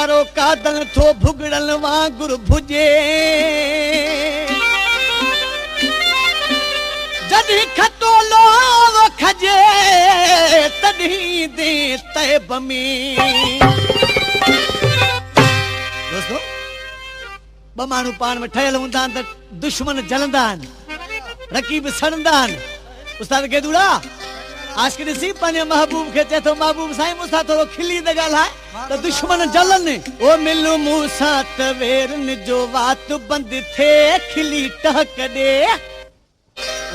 यारो कादन थो भुगड़ल वांगुर भुजे जॾहिं खटोलो खजे तॾहिं दे तैब में दोस्तो ॿ माण्हू पाण में ठहियल हूंदा आहिनि त दुश्मन जलंदा आहिनि रकीब सड़ंदा आहिनि उस्ताद गेदुड़ा आशिक़ ॾिसी पंहिंजे महबूब खे चए थो महबूब साईं मूंसां थोरो खिली त ॻाल्हाए त दुश्मन जलनि ओ मिलूं मूंसां त वेरनि जो वात बंदि थिए खिली टहक ॾे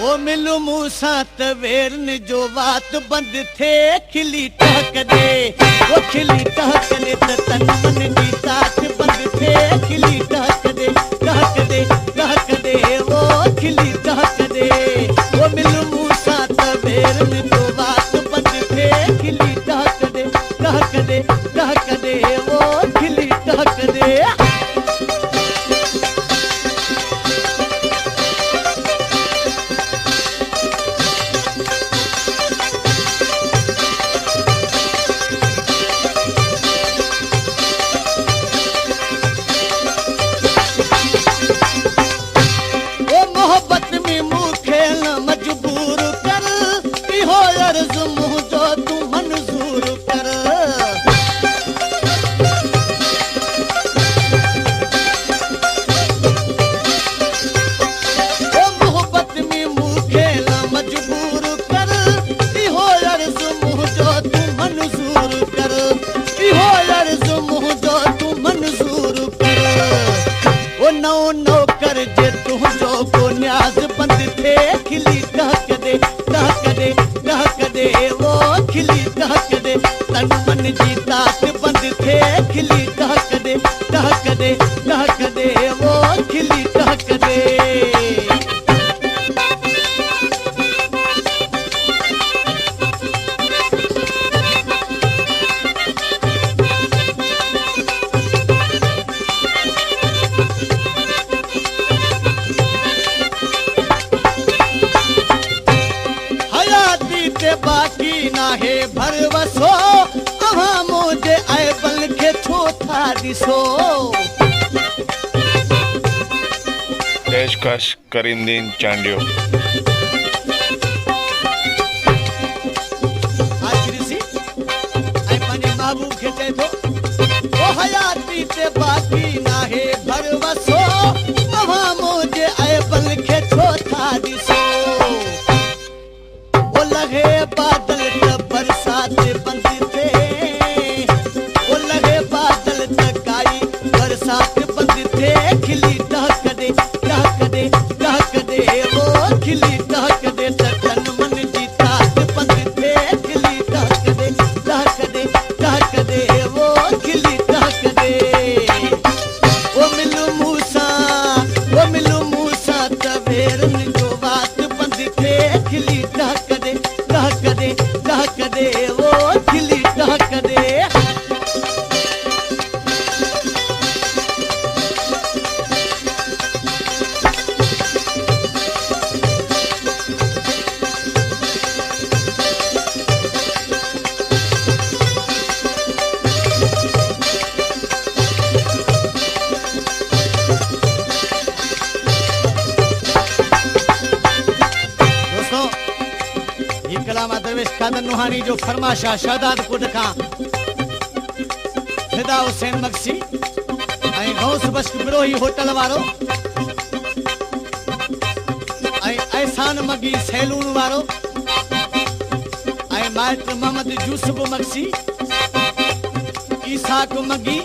ओ मिलूं मूंसां त वेरनि जो वात बंदि थिए खिली टहक ॾे ओ खिली टहक ॾे त तन मन जी तात बंदि थिए खिली टहक ॾे टहक ॾे टहक ॾे ओ खिली टहक ॾे ओ मिलूं मूंसां त वेरनि जो वात बंदि थिए खिली टहक ॾे टहक ॾे टहक ॾे ओ खिली टहक ॾे पेशकश करींदीन चांडियो महबूब खे चए थो ओ हयाती ते बाक़ी नाहे भरवसो तव्हां मुंहिंजे अयबल खे छो था ॾिसो ओ लॻे बादल त बरसात बंदि थिए ओ लॻे बादल त काई बरसात बंदि थिए खिली टहक ॾे टहक ॾे टहक ॾे ओ खिली टहक ॾे त तन मन जी तात बंदि थिए खिली टहक ॾे टहक ॾे टहक ॾे ओ खिली टहक ॾे ओ मिलूं मूंसां त वेरनि जो वात बंदि थिए खिली टहक ॾे टहक ॾे टहक ॾे ओ खिली टहक ॾे नुहानी जो फरमाशा शहदादपुर खां फिदा हुसैन मक्सी ऐं गौस बख्श बिरोही होटल वारो ऐं एहसान मगी सैलून वारो ऐं माइट मोहम्मद यूसुफ मक्सी ईसाक मगी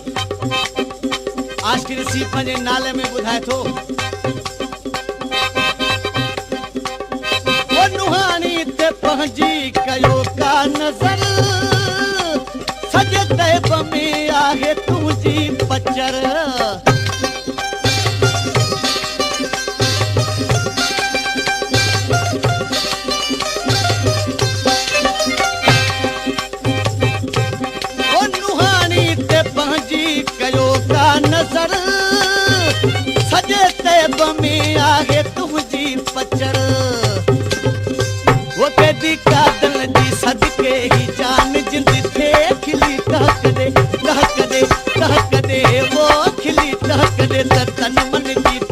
आशिक़ ॾिसी पंहिंजे नाले में ॿुधाए थो नुहानी ते पंहिंजी कयो का नज़र सॼे तैब में आहे तुंहिंजी बचर ओ नुहानी ते पंहिंजी कयो का नज़र सॼे तैब में आहे तुंहिंजी बचर वो केदी कादल जी सदके ही जान जिंद थे खिली टहक दे टहक दे टहक तन मन जीत